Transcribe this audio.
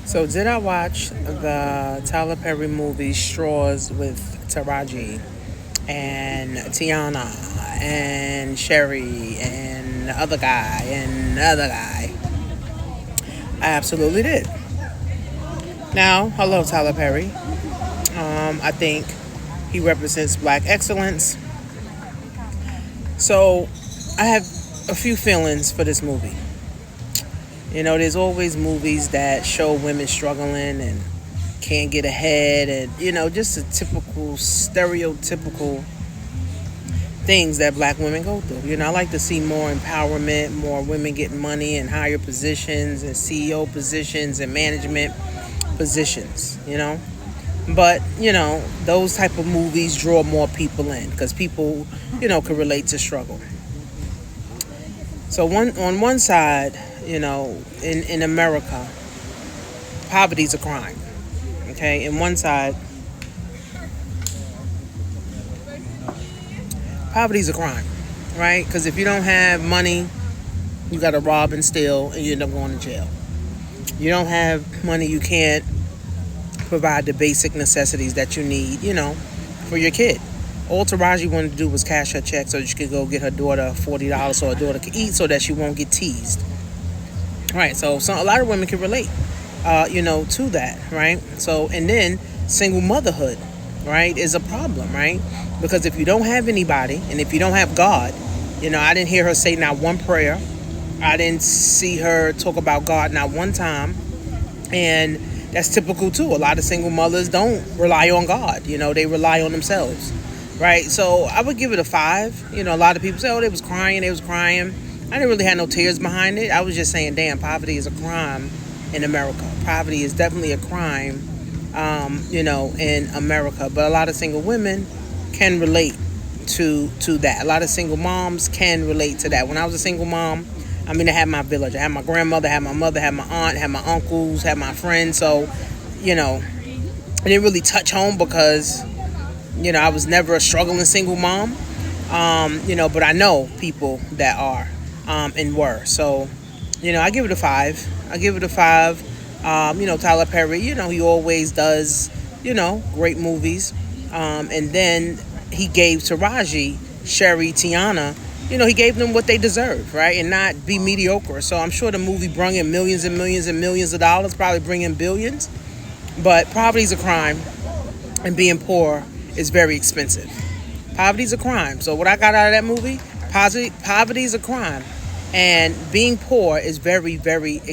So, did I watch the Tyler Perry movie Straws with Taraji and Tiana and Sherry and the other guy and the other guy? I absolutely did. Now, hello, Tyler Perry. I think he represents black excellence. So, I have a few feelings for this movie. There's always movies that show women struggling and can't get ahead, and just a typical stereotypical things that black women go through. I like to see more empowerment, more women getting money in higher positions and CEO positions and management positions. But those type of movies draw more people in because people can relate to struggle. So on one side, in America, poverty is a crime. Okay, in one side, poverty is a crime, right? Because if you don't have money, you got to rob and steal, and you end up going to jail. You don't have money, you can't provide the basic necessities that you need, for your kid. All Taraji wanted to do was cash her check so that she could go get her daughter $40 so her daughter could eat so that she won't get teased. Right, so a lot of women can relate, to that, right? So, and then single motherhood, right, is a problem, right? Because if you don't have anybody and if you don't have God, I didn't hear her say not one prayer. I didn't see her talk about God not one time. And that's typical too. A lot of single mothers don't rely on God. They rely on themselves, right? So I would give it a 5. A lot of people say, oh, they was crying. I didn't really have no tears behind it. I was just saying, damn, poverty is a crime in America. Poverty is definitely a crime, in America. But a lot of single women can relate to that. A lot of single moms can relate to that. When I was a single mom, I had my village. I had my grandmother, had my mother, had my aunt, had my uncles, had my friends. So, it didn't really touch home because, I was never a struggling single mom. But I know people that are and were. So, I give it a 5. I give it a 5. Tyler Perry, he always does, great movies. And then he gave Taraji, Sherry, Tiana, he gave them what they deserve, right? And not be mediocre. So I'm sure the movie brung in millions and millions and millions of dollars, probably bring in billions. But poverty is a crime, and being poor is very expensive. Poverty is a crime. So what I got out of that movie, poverty is a crime, and being poor is very, very expensive.